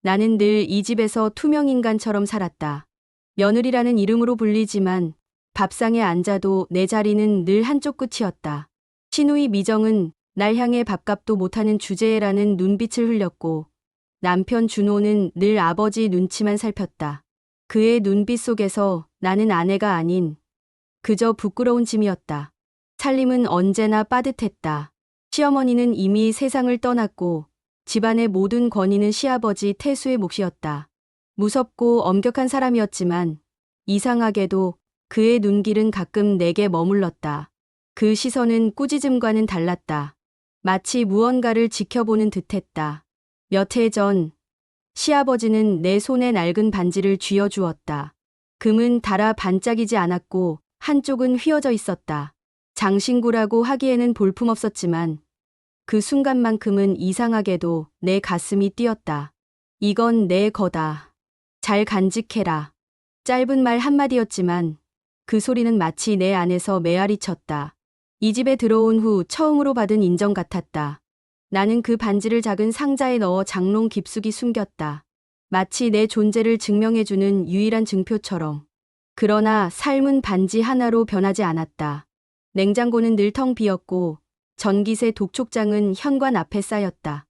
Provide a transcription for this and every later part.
나는 늘 이 집에서 투명인간처럼 살았다. 며느리라는 이름으로 불리지만 밥상에 앉아도 내 자리는 늘 한쪽 끝이었다. 시누이 미정은 날 향해 밥값도 못하는 주제에라는 눈빛을 흘렸고 남편 준호는 늘 아버지 눈치만 살폈다. 그의 눈빛 속에서 나는 아내가 아닌 그저 부끄러운 짐이었다. 살림은 언제나 빠듯했다. 시어머니는 이미 세상을 떠났고 집안의 모든 권위는 시아버지 태수의 몫이었다. 무섭고 엄격한 사람이었지만 이상하게도 그의 눈길은 가끔 내게 머물렀다. 그 시선은 꾸짖음과는 달랐다. 마치 무언가를 지켜보는 듯했다. 몇 해 전 시아버지는 내 손에 낡은 반지를 쥐어주었다. 금은 달아 반짝이지 않았고 한쪽은 휘어져 있었다. 장신구라고 하기에는 볼품없었지만 그 순간만큼은 이상하게도 내 가슴이 뛰었다. 이건 내 거다. 잘 간직해라. 짧은 말 한마디였지만 그 소리는 마치 내 안에서 메아리 쳤다. 이 집에 들어온 후 처음으로 받은 인정 같았다. 나는 그 반지를 작은 상자에 넣어 장롱 깊숙이 숨겼다. 마치 내 존재를 증명해주는 유일한 증표처럼. 그러나 삶은 반지 하나로 변하지 않았다. 냉장고는 늘 텅 비었고 전기세 독촉장은 현관 앞에 쌓였다.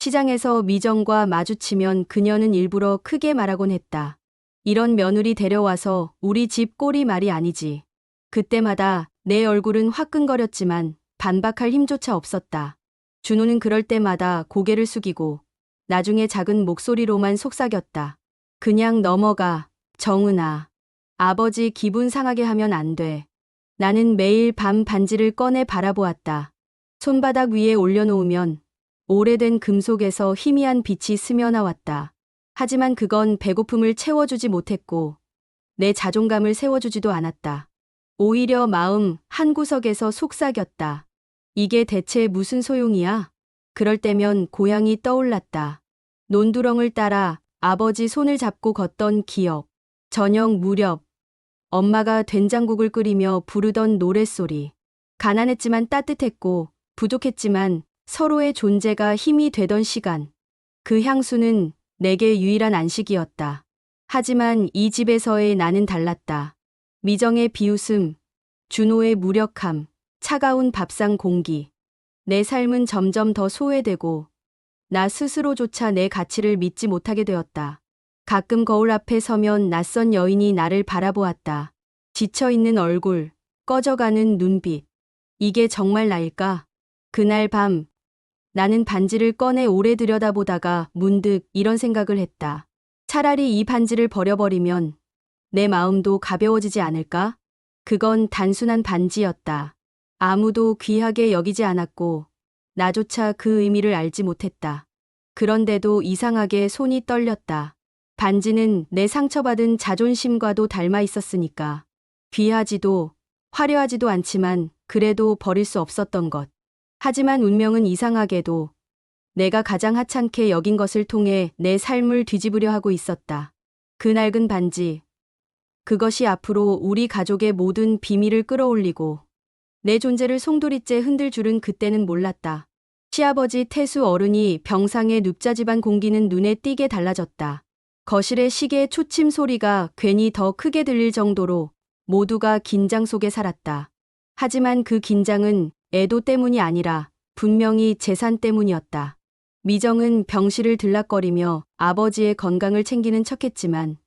시장에서 미정과 마주치면 그녀는 일부러 크게 말하곤 했다. 이런 며느리 데려와서 우리 집 꼴이 말이 아니지. 그때마다 내 얼굴은 화끈거렸지만 반박할 힘조차 없었다. 준호는 그럴 때마다 고개를 숙이고 나중에 작은 목소리로만 속삭였다. 그냥 넘어가, 정은아. 아버지 기분 상하게 하면 안 돼. 나는 매일 밤 반지를 꺼내 바라보았다. 손바닥 위에 올려놓으면 오래된 금속에서 희미한 빛이 스며나왔다. 하지만 그건 배고픔을 채워주지 못했고 내 자존감을 세워주지도 않았다. 오히려 마음 한구석에서 속삭였다. 이게 대체 무슨 소용이야? 그럴 때면 고향이 떠올랐다. 논두렁을 따라 아버지 손을 잡고 걷던 기억. 저녁 무렵 엄마가 된장국을 끓이며 부르던 노랫소리. 가난했지만 따뜻했고 부족했지만 서로의 존재가 힘이 되던 시간. 그 향수는 내게 유일한 안식이었다. 하지만 이 집에서의 나는 달랐다. 미정의 비웃음, 준호의 무력함, 차가운 밥상 공기. 내 삶은 점점 더 소외되고 나 스스로조차 내 가치를 믿지 못하게 되었다. 가끔 거울 앞에 서면 낯선 여인이 나를 바라보았다. 지쳐있는 얼굴, 꺼져가는 눈빛. 이게 정말 나일까? 그날 밤 나는 반지를 꺼내 오래 들여다보다가 문득 이런 생각을 했다. 차라리 이 반지를 버려버리면 내 마음도 가벼워지지 않을까? 그건 단순한 반지였다. 아무도 귀하게 여기지 않았고 나조차 그 의미를 알지 못했다. 그런데도 이상하게 손이 떨렸다. 반지는 내 상처받은 자존심과도 닮아 있었으니까. 귀하지도 화려하지도 않지만 그래도 버릴 수 없었던 것. 하지만 운명은 이상하게도 내가 가장 하찮게 여긴 것을 통해 내 삶을 뒤집으려 하고 있었다. 그 낡은 반지. 그것이 앞으로 우리 가족의 모든 비밀을 끌어올리고 내 존재를 송두리째 흔들 줄은 그때는 몰랐다. 시아버지 태수 어른이 병상에 눕자 집안 공기는 눈에 띄게 달라졌다. 거실의 시계 초침 소리가 괜히 더 크게 들릴 정도로 모두가 긴장 속에 살았다. 하지만 그 긴장은 애도 때문이 아니라 분명히 재산 때문이었다. 미정은 병실을 들락거리며 아버지의 건강을 챙기는 척했지만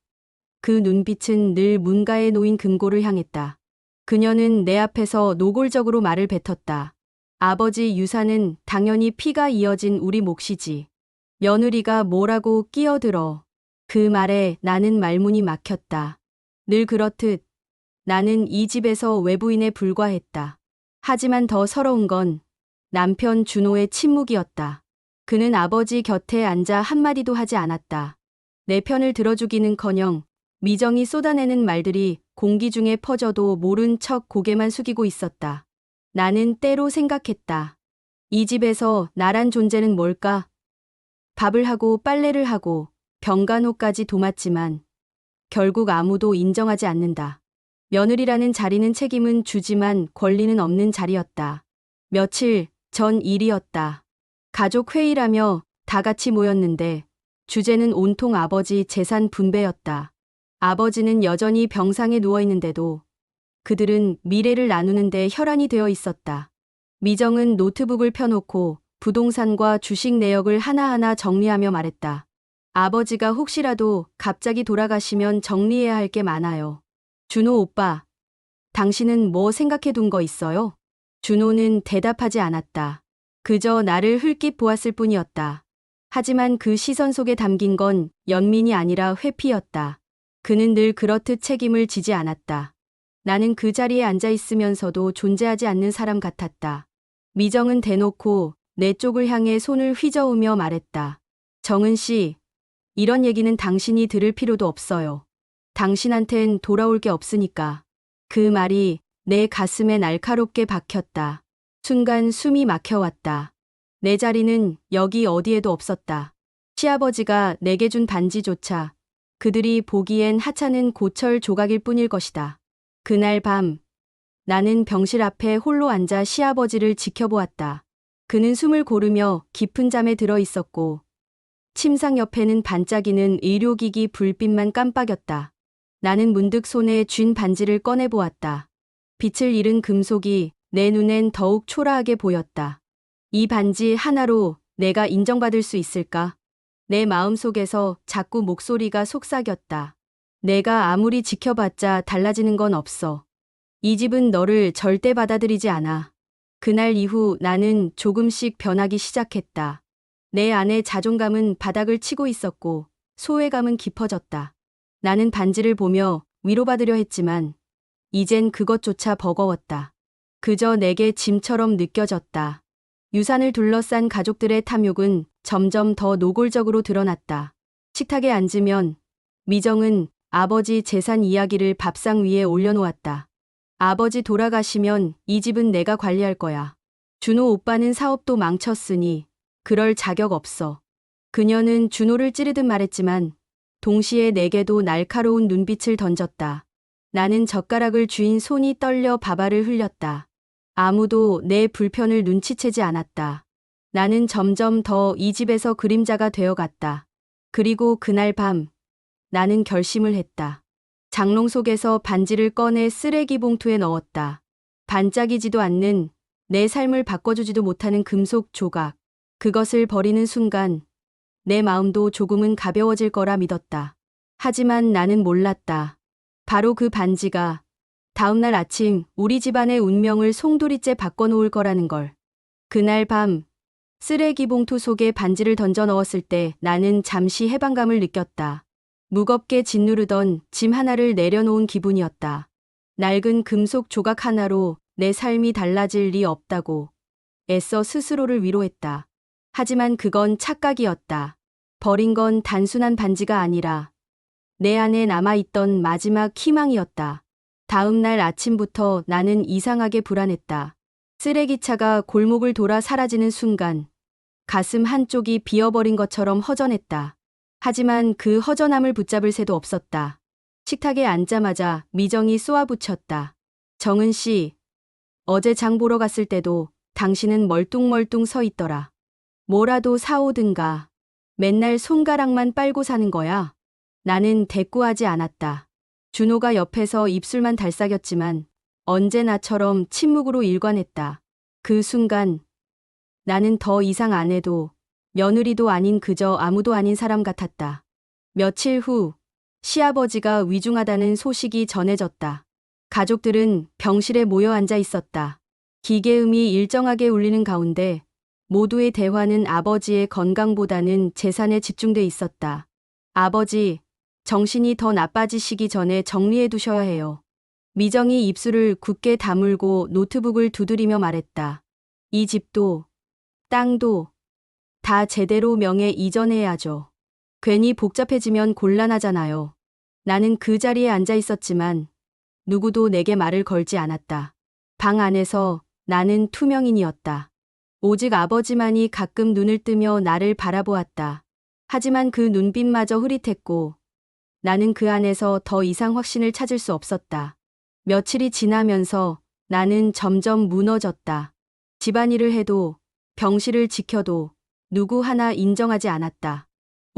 그 눈빛은 늘 문가에 놓인 금고를 향했다. 그녀는 내 앞에서 노골적으로 말을 뱉었다. 아버지 유산은 당연히 피가 이어진 우리 몫이지. 며느리가 뭐라고 끼어들어. 그 말에 나는 말문이 막혔다. 늘 그렇듯 나는 이 집에서 외부인에 불과했다. 하지만 더 서러운 건 남편 준호의 침묵이었다. 그는 아버지 곁에 앉아 한마디도 하지 않았다. 내 편을 들어주기는커녕 미정이 쏟아내는 말들이 공기 중에 퍼져도 모른 척 고개만 숙이고 있었다. 나는 때로 생각했다. 이 집에서 나란 존재는 뭘까? 밥을 하고 빨래를 하고 병간호까지 도맡지만 결국 아무도 인정하지 않는다. 며느리라는 자리는 책임은 주지만 권리는 없는 자리였다. 며칠 전 일이었다. 가족 회의라며 다 같이 모였는데 주제는 온통 아버지 재산 분배였다. 아버지는 여전히 병상에 누워 있는데도 그들은 미래를 나누는데 혈안이 되어 있었다. 미정은 노트북을 펴놓고 부동산과 주식 내역을 하나하나 정리하며 말했다. 아버지가 혹시라도 갑자기 돌아가시면 정리해야 할 게 많아요. 준호 오빠, 당신은 뭐 생각해 둔 거 있어요? 준호는 대답하지 않았다. 그저 나를 흘낏 보았을 뿐이었다. 하지만 그 시선 속에 담긴 건 연민이 아니라 회피였다. 그는 늘 그렇듯 책임을 지지 않았다. 나는 그 자리에 앉아 있으면서도 존재하지 않는 사람 같았다. 미정은 대놓고 내 쪽을 향해 손을 휘저으며 말했다. 정은 씨, 이런 얘기는 당신이 들을 필요도 없어요. 당신한텐 돌아올 게 없으니까. 그 말이 내 가슴에 날카롭게 박혔다. 순간 숨이 막혀왔다. 내 자리는 여기 어디에도 없었다. 시아버지가 내게 준 반지조차 그들이 보기엔 하찮은 고철 조각일 뿐일 것이다. 그날 밤 나는 병실 앞에 홀로 앉아 시아버지를 지켜보았다. 그는 숨을 고르며 깊은 잠에 들어 있었고 침상 옆에는 반짝이는 의료기기 불빛만 깜빡였다. 나는 문득 손에 쥔 반지를 꺼내보았다. 빛을 잃은 금속이 내 눈엔 더욱 초라하게 보였다. 이 반지 하나로 내가 인정받을 수 있을까? 내 마음속에서 자꾸 목소리가 속삭였다. 내가 아무리 지켜봤자 달라지는 건 없어. 이 집은 너를 절대 받아들이지 않아. 그날 이후 나는 조금씩 변하기 시작했다. 내 안의 자존감은 바닥을 치고 있었고 소외감은 깊어졌다. 나는 반지를 보며 위로받으려 했지만 이젠 그것조차 버거웠다. 그저 내게 짐처럼 느껴졌다. 유산을 둘러싼 가족들의 탐욕은 점점 더 노골적으로 드러났다. 식탁에 앉으면 미정은 아버지 재산 이야기를 밥상 위에 올려놓았다. 아버지 돌아가시면 이 집은 내가 관리할 거야. 준호 오빠는 사업도 망쳤으니 그럴 자격 없어. 그녀는 준호를 찌르듯 말했지만 동시에 내게도 날카로운 눈빛을 던졌다. 나는 젓가락을 쥐인 손이 떨려 밥알을 흘렸다. 아무도 내 불편을 눈치채지 않았다. 나는 점점 더 이 집에서 그림자가 되어갔다. 그리고 그날 밤 나는 결심을 했다. 장롱 속에서 반지를 꺼내 쓰레기 봉투에 넣었다. 반짝이지도 않는 내 삶을 바꿔주지도 못하는 금속 조각. 그것을 버리는 순간 내 마음도 조금은 가벼워질 거라 믿었다. 하지만 나는 몰랐다. 바로 그 반지가 다음날 아침 우리 집안의 운명을 송두리째 바꿔놓을 거라는 걸. 그날 밤 쓰레기 봉투 속에 반지를 던져 넣었을 때 나는 잠시 해방감을 느꼈다. 무겁게 짓누르던 짐 하나를 내려놓은 기분이었다. 낡은 금속 조각 하나로 내 삶이 달라질 리 없다고 애써 스스로를 위로했다. 하지만 그건 착각이었다. 버린 건 단순한 반지가 아니라 내 안에 남아있던 마지막 희망이었다. 다음 날 아침부터 나는 이상하게 불안했다. 쓰레기차가 골목을 돌아 사라지는 순간 가슴 한쪽이 비어버린 것처럼 허전했다. 하지만 그 허전함을 붙잡을 새도 없었다. 식탁에 앉자마자 미정이 쏘아붙였다. 정은 씨, 어제 장 보러 갔을 때도 당신은 멀뚱멀뚱 서 있더라. 뭐라도 사오든가. 맨날 손가락만 빨고 사는 거야. 나는 대꾸하지 않았다. 준호가 옆에서 입술만 달싹였지만 언제나처럼 침묵으로 일관했다. 그 순간 나는 더 이상 아내도 며느리도 아닌 그저 아무도 아닌 사람 같았다. 며칠 후 시아버지가 위중하다는 소식이 전해졌다. 가족들은 병실에 모여 앉아 있었다. 기계음이 일정하게 울리는 가운데 모두의 대화는 아버지의 건강보다는 재산에 집중돼 있었다. 아버지, 정신이 더 나빠지시기 전에 정리해 두셔야 해요. 미정이 입술을 굳게 다물고 노트북을 두드리며 말했다. 이 집도 땅도 다 제대로 명예 이전해야죠. 괜히 복잡해지면 곤란하잖아요. 나는 그 자리에 앉아 있었지만 누구도 내게 말을 걸지 않았다. 방 안에서 나는 투명인이었다. 오직 아버지만이 가끔 눈을 뜨며 나를 바라보았다. 하지만 그 눈빛마저 흐릿했고 나는 그 안에서 더 이상 확신을 찾을 수 없었다. 며칠이 지나면서 나는 점점 무너졌다. 집안일을 해도 병실을 지켜도 누구 하나 인정하지 않았다.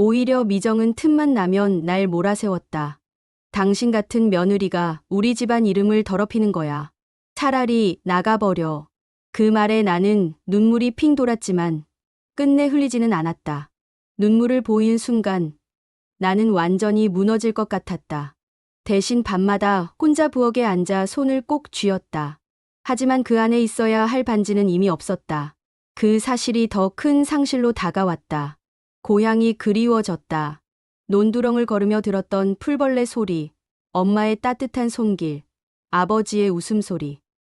오히려 미정은 틈만 나면 날 몰아세웠다. 당신 같은 며느리가 우리 집안 이름을 더럽히는 거야. 차라리 나가버려. 그 말에 나는 눈물이 핑 돌았지만 끝내 흘리지는 않았다. 눈물을 보이는 순간 나는 완전히 무너질 것 같았다. 대신 밤마다 혼자 부엌에 앉아 손을 꼭 쥐었다. 하지만 그 안에 있어야 할 반지는 이미 없었다. 그 사실이 더 큰 상실로 다가왔다. 고향이 그리워졌다. 논두렁을 걸으며 들었던 풀벌레 소리, 엄마의 따뜻한 손길, 아버지의 웃음소리.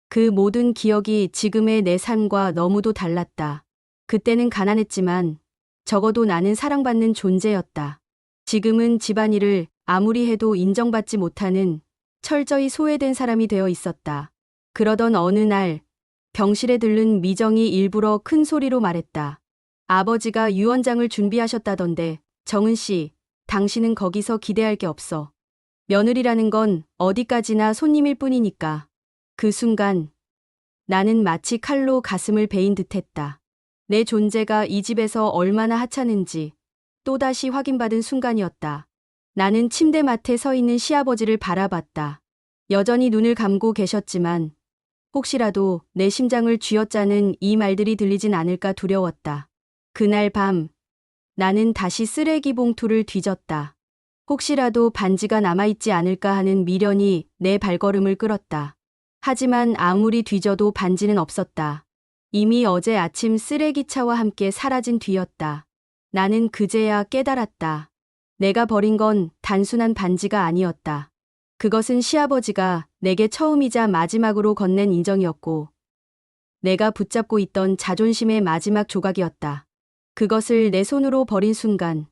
그 모든 기억이 지금의 내 삶과 너무도 달랐다. 그때는 가난했지만 적어도 나는 사랑받는 존재였다. 지금은 집안일을 아무리 해도 인정받지 못하는 철저히 소외된 사람이 되어 있었다. 그러던 어느 날 병실에 들른 미정이 일부러 큰 소리로 말했다. 아버지가 유언장을 준비하셨다던데. 정은 씨, 당신은 거기서 기대할 게 없어. 며느리라는 건 어디까지나 손님일 뿐이니까. 그 순간 나는 마치 칼로 가슴을 베인 듯했다. 내 존재가 이 집에서 얼마나 하찮은지 또다시 확인받은 순간이었다. 나는 침대맡에 서 있는 시아버지를 바라봤다. 여전히 눈을 감고 계셨지만 혹시라도 내 심장을 쥐어짜는 이 말들이 들리진 않을까 두려웠다. 그날 밤 나는 다시 쓰레기 봉투를 뒤졌다. 혹시라도 반지가 남아있지 않을까 하는 미련이 내 발걸음을 끌었다. 하지만 아무리 뒤져도 반지는 없었다. 이미 어제 아침 쓰레기차와 함께 사라진 뒤였다. 나는 그제야 깨달았다. 내가 버린 건 단순한 반지가 아니었다. 그것은 시아버지가 내게 처음이자 마지막으로 건넨 인정이었고 내가 붙잡고 있던 자존심의 마지막 조각이었다. 그것을 내 손으로 버린 순간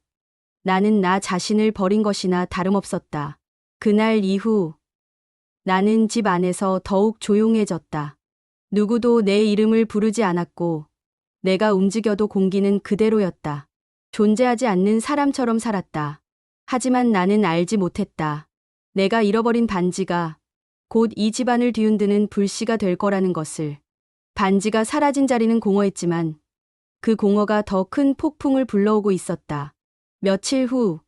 나는 나 자신을 버린 것이나 다름없었다. 그날 이후 나는 집 안에서 더욱 조용해졌다. 누구도 내 이름을 부르지 않았고 내가 움직여도 공기는 그대로였다. 존재하지 않는 사람처럼 살았다. 하지만 나는 알지 못했다. 내가 잃어버린 반지가 곧 이 집안을 뒤흔드는 불씨가 될 거라는 것을. 반지가 사라진 자리는 공허했지만 그 공허가 더 큰 폭풍을 불러오고 있었다. 며칠 후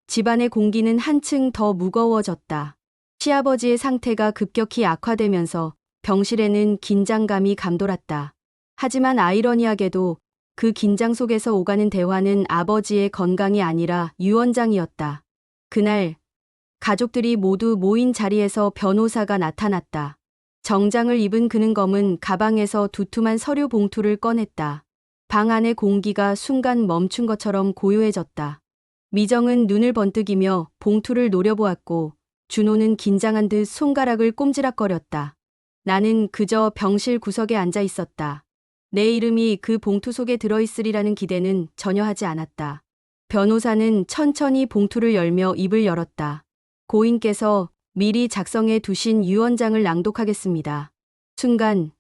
집안의 공기는 한층 더 무거워졌다. 시아버지의 상태가 급격히 악화되면서 병실에는 긴장감이 감돌았다. 하지만 아이러니하게도 그 긴장 속에서 오가는 대화는 아버지의 건강이 아니라 유언장이었다. 그날 가족들이 모두 모인 자리에서 변호사가 나타났다. 정장을 입은 그는 검은 가방에서 두툼한 서류 봉투를 꺼냈다. 방 안의 공기가 순간 멈춘 것처럼 고요해졌다. 미정은 눈을 번뜩이며 봉투를 노려보았고 준호는 긴장한 듯 손가락을 꼼지락거렸다. 나는 그저 병실 구석에 앉아 있었다. 내 이름이 그 봉투 속에 들어있으리라는 기대는 전혀 하지 않았다. 변호사는 천천히 봉투를 열며 입을 열었다. 고인께서 미리 작성해 두신 유언장을 낭독하겠습니다. 순간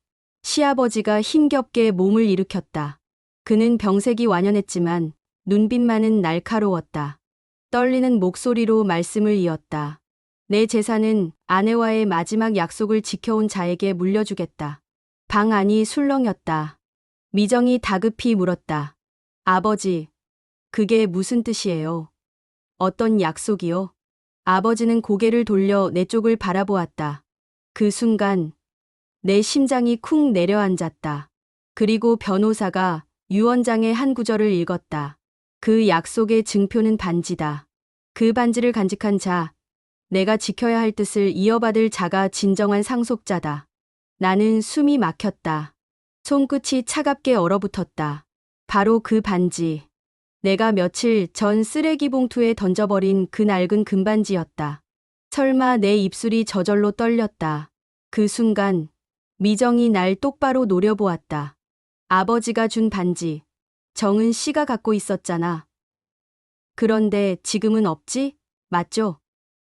시아버지가 힘겹게 몸을 일으켰다. 그는 병색이 완연했지만 눈빛만은 날카로웠다. 떨리는 목소리로 말씀을 이었다. 내 재산은 아내와의 마지막 약속을 지켜온 자에게 물려주겠다. 방 안이 술렁였다. 미정이 다급히 물었다. 아버지, 그게 무슨 뜻이에요? 어떤 약속이요? 아버지는 고개를 돌려 내 쪽을 바라보았다. 그 순간 내 심장이 쿵 내려앉았다. 그리고 변호사가 유언장의 한 구절을 읽었다. 그 약속의 증표는 반지다. 그 반지를 간직한 자, 내가 지켜야 할 뜻을 이어받을 자가 진정한 상속자다. 나는 숨이 막혔다. 손끝이 차갑게 얼어붙었다. 바로 그 반지. 내가 며칠 전 쓰레기 봉투에 던져버린 그 낡은 금반지였다. 설마 내 입술이 저절로 떨렸다. 그 순간 미정이 날 똑바로 노려보았다. 아버지가 준 반지. 정은 씨가 갖고 있었잖아. 그런데 지금은 없지? 맞죠?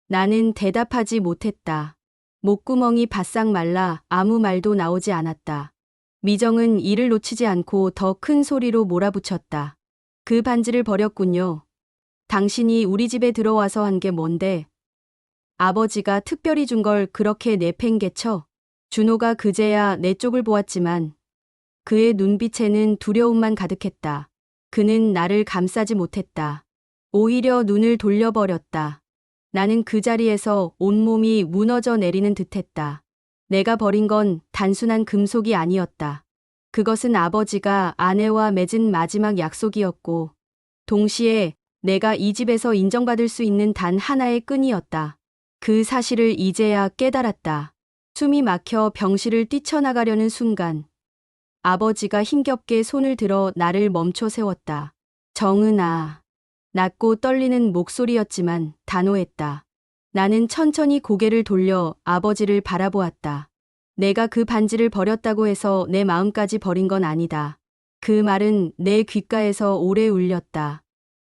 나는 대답하지 못했다. 목구멍이 바싹 말라 아무 말도 나오지 않았다. 미정은 이를 놓치지 않고 더 큰 소리로 몰아붙였다. 그 반지를 버렸군요. 당신이 우리 집에 들어와서 한 게 뭔데? 아버지가 특별히 준 걸 그렇게 내팽개쳐? 준호가 그제야 내 쪽을 보았지만 그의 눈빛에는 두려움만 가득했다. 그는 나를 감싸지 못했다. 오히려 눈을 돌려버렸다. 나는 그 자리에서 온몸이 무너져 내리는 듯했다. 내가 버린 건 단순한 금속이 아니었다. 그것은 아버지가 아내와 맺은 마지막 약속이었고, 동시에 내가 이 집에서 인정받을 수 있는 단 하나의 끈이었다. 그 사실을 이제야 깨달았다. 숨이 막혀 병실을 뛰쳐나가려는 순간, 아버지가 힘겹게 손을 들어 나를 멈춰 세웠다. 정은아. 낮고 떨리는 목소리였지만 단호했다. 나는 천천히 고개를 돌려 아버지를 바라보았다. 내가 그 반지를 버렸다고 해서 내 마음까지 버린 건 아니다. 그 말은 내 귓가에서 오래 울렸다.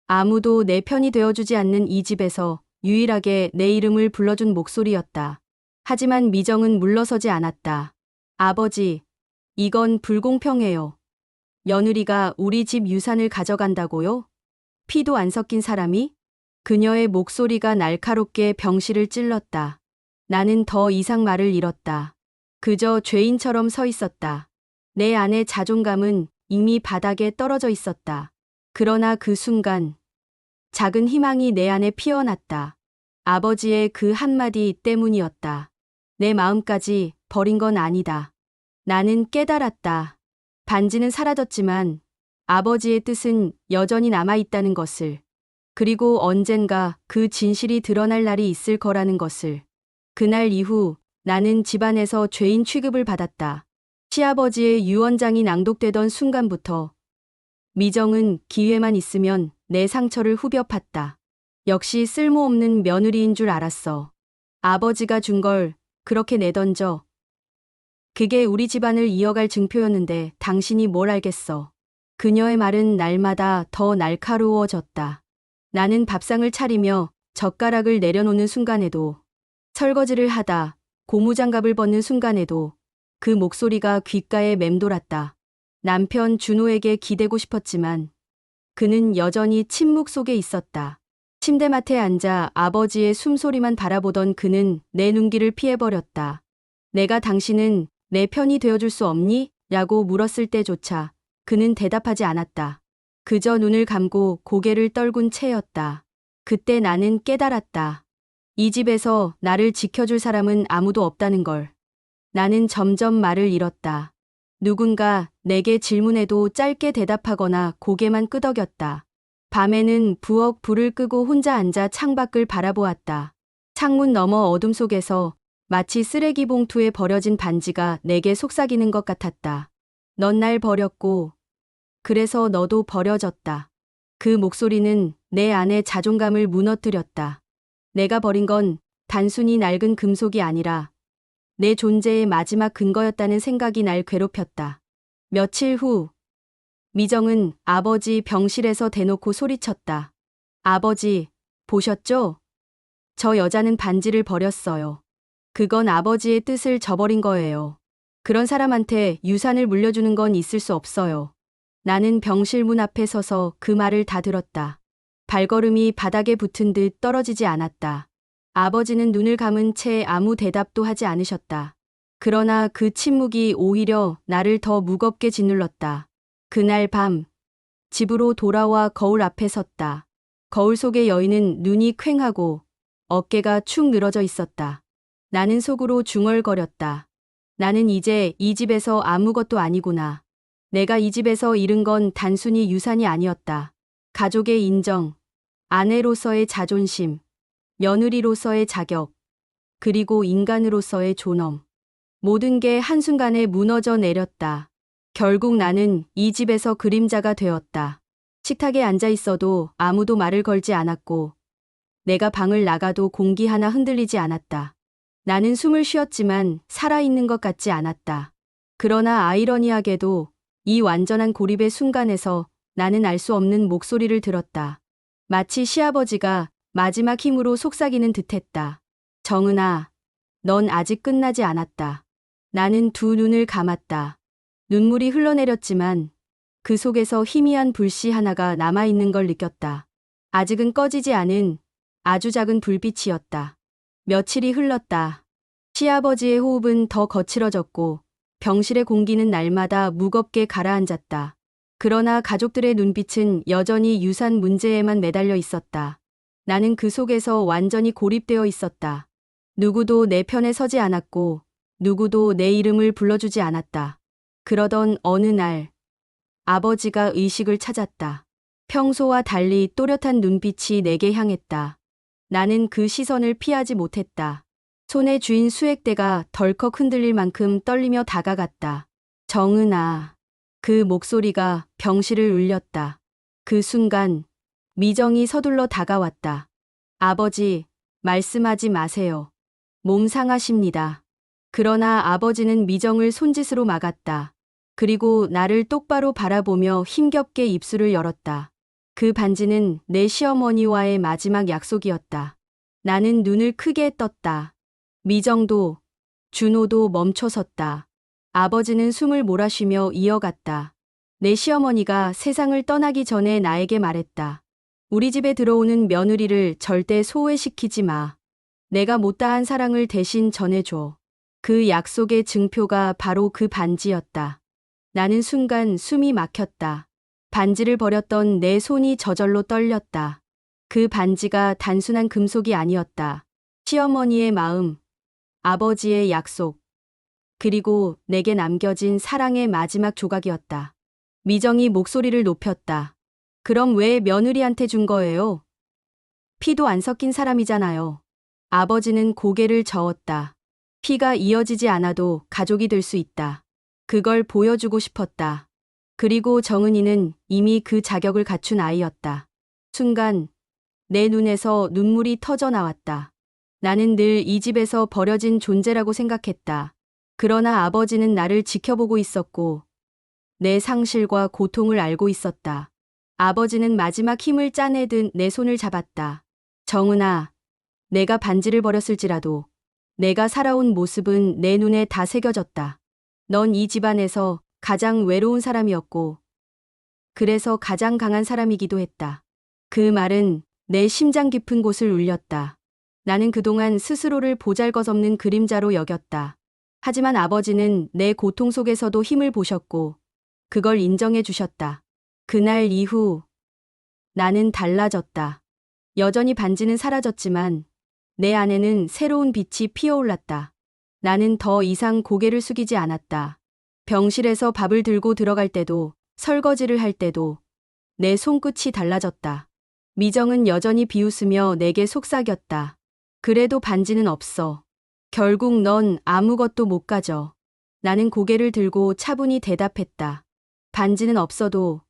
아무도 내 편이 되어주지 않는 이 집에서 유일하게 내 이름을 불러준 목소리였다. 하지만 미정은 물러서지 않았다. 아버지, 이건 불공평해요. 며느리가 우리 집 유산을 가져간다고요? 피도 안 섞인 사람이? 그녀의 목소리가 날카롭게 병실을 찔렀다. 나는 더 이상 말을 잃었다. 그저 죄인처럼 서 있었다. 내 안의 자존감은 이미 바닥에 떨어져 있었다. 그러나 그 순간 작은 희망이 내 안에 피어났다. 아버지의 그 한마디 때문이었다. 내 마음까지 버린 건 아니다. 나는 깨달았다. 반지는 사라졌지만 아버지의 뜻은 여전히 남아있다는 것을. 그리고 언젠가 그 진실이 드러날 날이 있을 거라는 것을. 그날 이후 나는 집안에서 죄인 취급을 받았다. 시아버지의 유언장이 낭독되던 순간부터 미정은 기회만 있으면 내 상처를 후벼 팠다. 역시 쓸모없는 며느리인 줄 알았어. 아버지가 준 걸 그렇게 내던져. 그게 우리 집안을 이어갈 증표였는데 당신이 뭘 알겠어. 그녀의 말은 날마다 더 날카로워졌다. 나는 밥상을 차리며 젓가락을 내려놓는 순간에도, 설거지를 하다 고무장갑을 벗는 순간에도 그 목소리가 귓가에 맴돌았다. 남편 준호에게 기대고 싶었지만 그는 여전히 침묵 속에 있었다. 침대맡에 앉아 아버지의 숨소리만 바라보던 그는 내 눈길을 피해버렸다. 내가 당신은 내 편이 되어줄 수 없니? 라고 물었을 때조차 그는 대답하지 않았다. 그저 눈을 감고 고개를 떨군 채였다. 그때 나는 깨달았다. 이 집에서 나를 지켜줄 사람은 아무도 없다는 걸. 나는 점점 말을 잃었다. 누군가 내게 질문해도 짧게 대답하거나 고개만 끄덕였다. 밤에는 부엌 불을 끄고 혼자 앉아 창밖을 바라보았다. 창문 너머 어둠 속에서 마치 쓰레기 봉투에 버려진 반지가 내게 속삭이는 것 같았다. 넌 날 버렸고 그래서 너도 버려졌다. 그 목소리는 내 안의 자존감을 무너뜨렸다. 내가 버린 건 단순히 낡은 금속이 아니라 내 존재의 마지막 근거였다는 생각이 날 괴롭혔다. 며칠 후 미정은 아버지 병실에서 대놓고 소리쳤다. 아버지, 보셨죠? 저 여자는 반지를 버렸어요. 그건 아버지의 뜻을 저버린 거예요. 그런 사람한테 유산을 물려주는 건 있을 수 없어요. 나는 병실 문 앞에 서서 그 말을 다 들었다. 발걸음이 바닥에 붙은 듯 떨어지지 않았다. 아버지는 눈을 감은 채 아무 대답도 하지 않으셨다. 그러나 그 침묵이 오히려 나를 더 무겁게 짓눌렀다. 그날 밤, 집으로 돌아와 거울 앞에 섰다. 거울 속의 여인은 눈이 퀭하고 어깨가 축 늘어져 있었다. 나는 속으로 중얼거렸다. 나는 이제 이 집에서 아무것도 아니구나. 내가 이 집에서 잃은 건 단순히 유산이 아니었다. 가족의 인정, 아내로서의 자존심, 며느리로서의 자격, 그리고 인간으로서의 존엄. 모든 게 한순간에 무너져 내렸다. 결국 나는 이 집에서 그림자가 되었다. 식탁에 앉아 있어도 아무도 말을 걸지 않았고, 내가 방을 나가도 공기 하나 흔들리지 않았다. 나는 숨을 쉬었지만 살아있는 것 같지 않았다. 그러나 아이러니하게도 이 완전한 고립의 순간에서 나는 알 수 없는 목소리를 들었다. 마치 시아버지가 마지막 힘으로 속삭이는 듯했다. 정은아, 넌 아직 끝나지 않았다. 나는 두 눈을 감았다. 눈물이 흘러내렸지만 그 속에서 희미한 불씨 하나가 남아있는 걸 느꼈다. 아직은 꺼지지 않은 아주 작은 불빛이었다. 며칠이 흘렀다. 시아버지의 호흡은 더 거칠어졌고 병실의 공기는 날마다 무겁게 가라앉았다. 그러나 가족들의 눈빛은 여전히 유산 문제에만 매달려 있었다. 나는 그 속에서 완전히 고립되어 있었다. 누구도 내 편에 서지 않았고 누구도 내 이름을 불러주지 않았다. 그러던 어느 날 아버지가 의식을 찾았다. 평소와 달리 또렷한 눈빛이 내게 향했다. 나는 그 시선을 피하지 못했다. 손에 쥔 수액대가 덜컥 흔들릴 만큼 떨리며 다가갔다. 정은아. 그 목소리가 병실을 울렸다. 그 순간 미정이 서둘러 다가왔다. 아버지, 말씀하지 마세요. 몸 상하십니다. 그러나 아버지는 미정을 손짓으로 막았다. 그리고 나를 똑바로 바라보며 힘겹게 입술을 열었다. 그 반지는 내 시어머니와의 마지막 약속이었다. 나는 눈을 크게 떴다. 미정도, 준호도 멈춰섰다. 아버지는 숨을 몰아쉬며 이어갔다. 내 시어머니가 세상을 떠나기 전에 나에게 말했다. 우리 집에 들어오는 며느리를 절대 소외시키지 마. 내가 못다한 사랑을 대신 전해줘. 그 약속의 증표가 바로 그 반지였다. 나는 순간 숨이 막혔다. 반지를 버렸던 내 손이 저절로 떨렸다. 그 반지가 단순한 금속이 아니었다. 시어머니의 마음, 아버지의 약속, 그리고 내게 남겨진 사랑의 마지막 조각이었다. 미정이 목소리를 높였다. 그럼 왜 며느리한테 준 거예요? 피도 안 섞인 사람이잖아요. 아버지는 고개를 저었다. 피가 이어지지 않아도 가족이 될 수 있다. 그걸 보여주고 싶었다. 그리고 정은이는 이미 그 자격을 갖춘 아이였다. 순간 내 눈에서 눈물이 터져 나왔다. 나는 늘 이 집에서 버려진 존재라고 생각했다. 그러나 아버지는 나를 지켜보고 있었고 내 상실과 고통을 알고 있었다. 아버지는 마지막 힘을 짜내듯 내 손을 잡았다. 정은아, 내가 반지를 버렸을지라도 내가 살아온 모습은 내 눈에 다 새겨졌다. 넌 이 집안에서 가장 외로운 사람이었고 그래서 가장 강한 사람이기도 했다. 그 말은 내 심장 깊은 곳을 울렸다. 나는 그동안 스스로를 보잘것없는 그림자로 여겼다. 하지만 아버지는 내 고통 속에서도 힘을 보셨고 그걸 인정해 주셨다. 그날 이후 나는 달라졌다. 여전히 반지는 사라졌지만 내 안에는 새로운 빛이 피어올랐다. 나는 더 이상 고개를 숙이지 않았다. 병실에서 밥을 들고 들어갈 때도 설거지를 할 때도 내 손끝이 달라졌다. 미정은 여전히 비웃으며 내게 속삭였다. 그래도 반지는 없어. 결국 넌 아무것도 못 가져. 나는 고개를 들고 차분히 대답했다. 반지는 없어도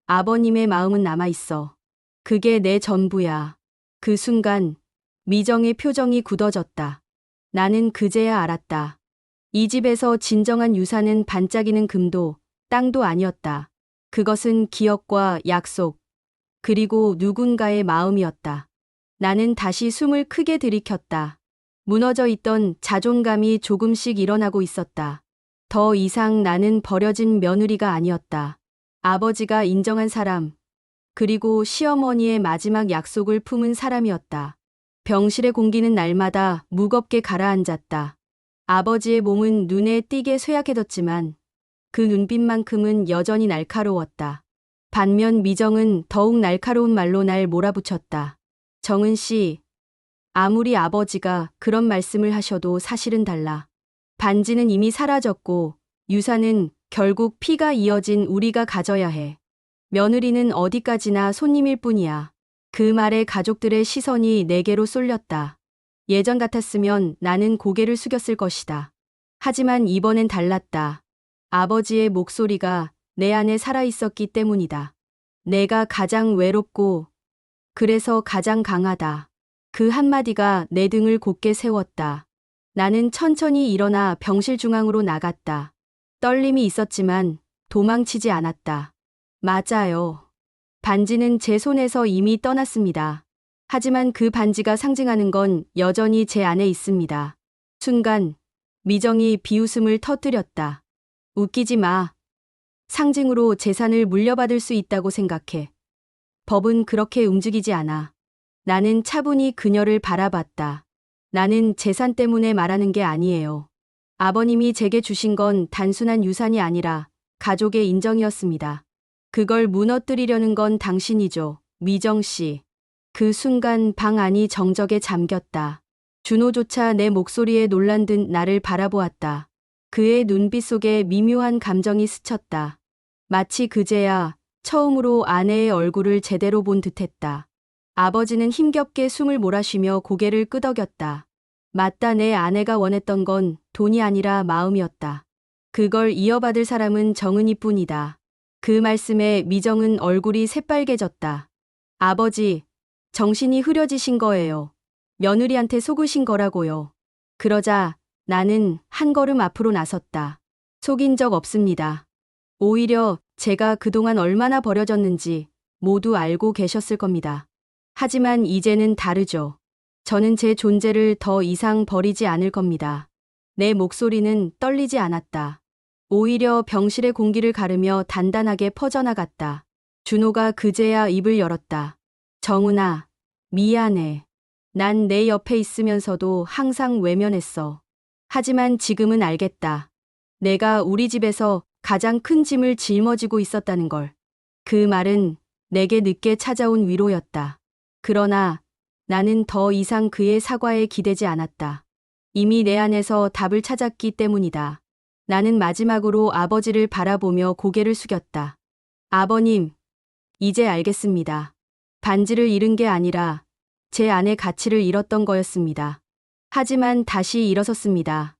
아버님의 마음은 남아있어. 그게 내 전부야. 그 순간 미정의 표정이 굳어졌다. 나는 그제야 알았다. 이 집에서 진정한 유산은 반짝이는 금도 땅도 아니었다. 그것은 기억과 약속, 그리고 누군가의 마음이었다. 나는 다시 숨을 크게 들이켰다. 무너져 있던 자존감이 조금씩 일어나고 있었다. 더 이상 나는 버려진 며느리가 아니었다. 아버지가 인정한 사람, 그리고 시어머니의 마지막 약속을 품은 사람이었다. 병실의 공기는 날마다 무겁게 가라앉았다. 아버지의 몸은 눈에 띄게 쇠약해졌지만 그 눈빛만큼은 여전히 날카로웠다. 반면 미정은 더욱 날카로운 말로 날 몰아붙였다. 정은 씨, 아무리 아버지가 그런 말씀을 하셔도 사실은 달라. 반지는 이미 사라졌고 유산은 결국 피가 이어진 우리가 가져야 해. 며느리는 어디까지나 손님일 뿐이야. 그 말에 가족들의 시선이 내게로 쏠렸다. 예전 같았으면 나는 고개를 숙였을 것이다. 하지만 이번엔 달랐다. 아버지의 목소리가 내 안에 살아있었기 때문이다. 내가 가장 외롭고 그래서 가장 강하다. 그 한마디가 내 등을 곧게 세웠다. 나는 천천히 일어나 병실 중앙으로 나갔다. 떨림이 있었지만 도망치지 않았다. 맞아요. 반지는 제 손에서 이미 떠났습니다. 하지만 그 반지가 상징하는 건 여전히 제 안에 있습니다. 순간 미정이 비웃음을 터뜨렸다. 웃기지 마. 상징으로 재산을 물려받을 수 있다고 생각해. 법은 그렇게 움직이지 않아. 나는 차분히 그녀를 바라봤다. 나는 재산 때문에 말하는 게 아니에요. 아버님이 제게 주신 건 단순한 유산이 아니라 가족의 인정이었습니다. 그걸 무너뜨리려는 건 당신이죠, 미정 씨. 그 순간 방 안이 정적에 잠겼다. 준호조차 내 목소리에 놀란 듯 나를 바라보았다. 그의 눈빛 속에 미묘한 감정이 스쳤다. 마치 그제야 처음으로 아내의 얼굴을 제대로 본 듯했다. 아버지는 힘겹게 숨을 몰아쉬며 고개를 끄덕였다. 맞다, 내 아내가 원했던 건 돈이 아니라 마음이었다. 그걸 이어받을 사람은 정은이뿐이다. 그 말씀에 미정은 얼굴이 새빨개졌다. 아버지, 정신이 흐려지신 거예요. 며느리한테 속으신 거라고요. 그러자 나는 한 걸음 앞으로 나섰다. 속인 적 없습니다. 오히려 제가 그동안 얼마나 버려졌는지 모두 알고 계셨을 겁니다. 하지만 이제는 다르죠. 저는 제 존재를 더 이상 버리지 않을 겁니다. 내 목소리는 떨리지 않았다. 오히려 병실의 공기를 가르며 단단하게 퍼져나갔다. 준호가 그제야 입을 열었다. 정은아, 미안해. 난 내 옆에 있으면서도 항상 외면했어. 하지만 지금은 알겠다. 내가 우리 집에서 가장 큰 짐을 짊어지고 있었다는 걸. 그 말은 내게 늦게 찾아온 위로였다. 그러나 나는 더 이상 그의 사과에 기대지 않았다. 이미 내 안에서 답을 찾았기 때문이다. 나는 마지막으로 아버지를 바라보며 고개를 숙였다. 아버님, 이제 알겠습니다. 반지를 잃은 게 아니라 제 안의 가치를 잃었던 거였습니다. 하지만 다시 일어섰습니다.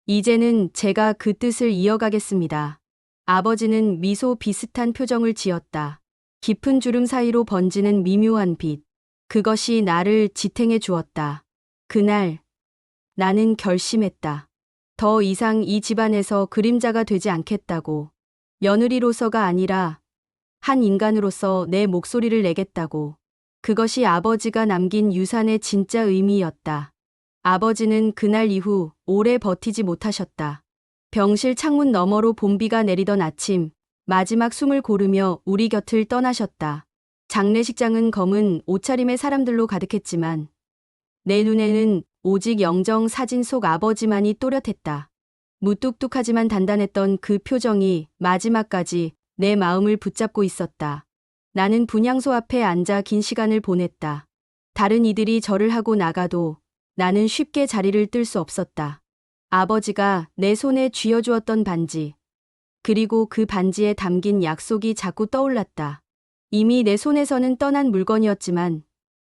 이제는 제가 그 뜻을 이어가겠습니다. 아버지는 미소 비슷한 표정을 지었다. 깊은 주름 사이로 번지는 미묘한 빛. 그것이 나를 지탱해 주었다. 그날 나는 결심했다. 더 이상 이 집안에서 그림자가 되지 않겠다고. 며느리로서가 아니라 한 인간으로서 내 목소리를 내겠다고. 그것이 아버지가 남긴 유산의 진짜 의미였다. 아버지는 그날 이후 오래 버티지 못하셨다. 병실 창문 너머로 봄비가 내리던 아침, 마지막 숨을 고르며 우리 곁을 떠나셨다. 장례식장은 검은 옷차림의 사람들로 가득했지만 내 눈에는 오직 영정 사진 속 아버지만이 또렷했다. 무뚝뚝하지만 단단했던 그 표정이 마지막까지 내 마음을 붙잡고 있었다. 나는 분향소 앞에 앉아 긴 시간을 보냈다. 다른 이들이 절을 하고 나가도 나는 쉽게 자리를 뜰 수 없었다. 아버지가 내 손에 쥐어주었던 반지, 그리고 그 반지에 담긴 약속이 자꾸 떠올랐다. 이미 내 손에서는 떠난 물건이었지만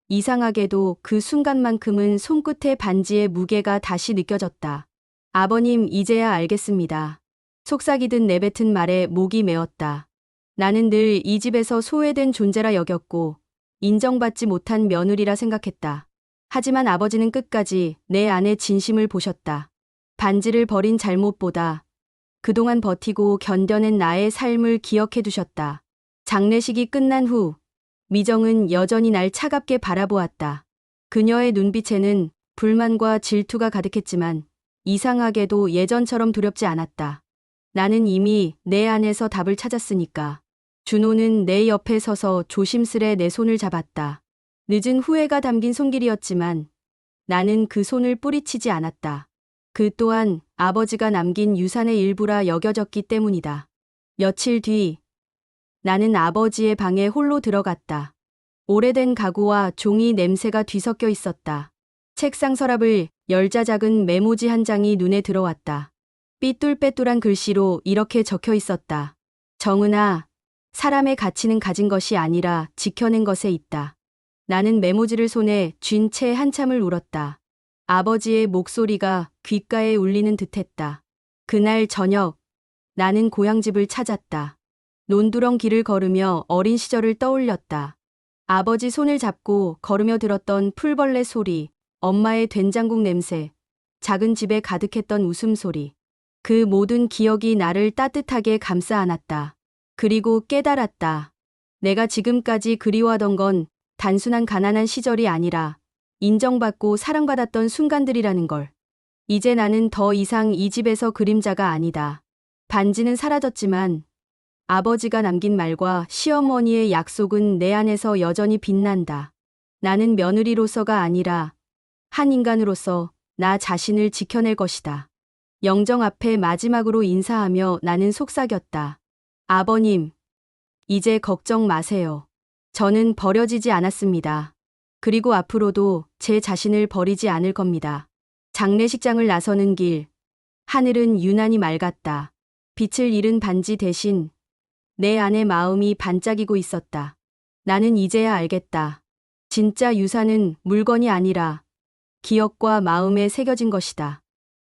이상하게도 그 순간만큼은 손끝에 반지의 무게가 다시 느껴졌다. 아버님, 이제야 알겠습니다. 속삭이듯 내뱉은 말에 목이 메었다. 나는 늘 이 집에서 소외된 존재라 여겼고 인정받지 못한 며느리라 생각했다. 하지만 아버지는 끝까지 내 안의 진심을 보셨다. 반지를 버린 잘못보다 그동안 버티고 견뎌낸 나의 삶을 기억해 두셨다. 장례식이 끝난 후 미정은 여전히 날 차갑게 바라보았다. 그녀의 눈빛에는 불만과 질투가 가득했지만 이상하게도 예전처럼 두렵지 않았다. 나는 이미 내 안에서 답을 찾았으니까. 준호는 내 옆에 서서 조심스레 내 손을 잡았다. 늦은 후회가 담긴 손길이었지만 나는 그 손을 뿌리치지 않았다. 그 또한 아버지가 남긴 유산의 일부라 여겨졌기 때문이다. 며칠 뒤 나는 아버지의 방에 홀로 들어갔다. 오래된 가구와 종이 냄새가 뒤섞여 있었다. 책상 서랍을 열자 작은 메모지 한 장이 눈에 들어왔다. 삐뚤빼뚤한 글씨로 이렇게 적혀 있었다. 정은아, 사람의 가치는 가진 것이 아니라 지켜낸 것에 있다. 나는 메모지를 손에 쥔 채 한참을 울었다. 아버지의 목소리가 귓가에 울리는 듯했다. 그날 저녁 나는 고향집을 찾았다. 논두렁 길을 걸으며 어린 시절을 떠올렸다. 아버지 손을 잡고 걸으며 들었던 풀벌레 소리, 엄마의 된장국 냄새, 작은 집에 가득했던 웃음소리. 그 모든 기억이 나를 따뜻하게 감싸 안았다. 그리고 깨달았다. 내가 지금까지 그리워하던 건 단순한 가난한 시절이 아니라 인정받고 사랑받았던 순간들이라는 걸. 이제 나는 더 이상 이 집에서 그림자가 아니다. 반지는 사라졌지만 아버지가 남긴 말과 시어머니의 약속은 내 안에서 여전히 빛난다. 나는 며느리로서가 아니라 한 인간으로서 나 자신을 지켜낼 것이다. 영정 앞에 마지막으로 인사하며 나는 속삭였다. 아버님, 이제 걱정 마세요. 저는 버려지지 않았습니다. 그리고 앞으로도 제 자신을 버리지 않을 겁니다. 장례식장을 나서는 길. 하늘은 유난히 맑았다. 빛을 잃은 반지 대신 내 안의 마음이 반짝이고 있었다. 나는 이제야 알겠다. 진짜 유산은 물건이 아니라 기억과 마음에 새겨진 것이다.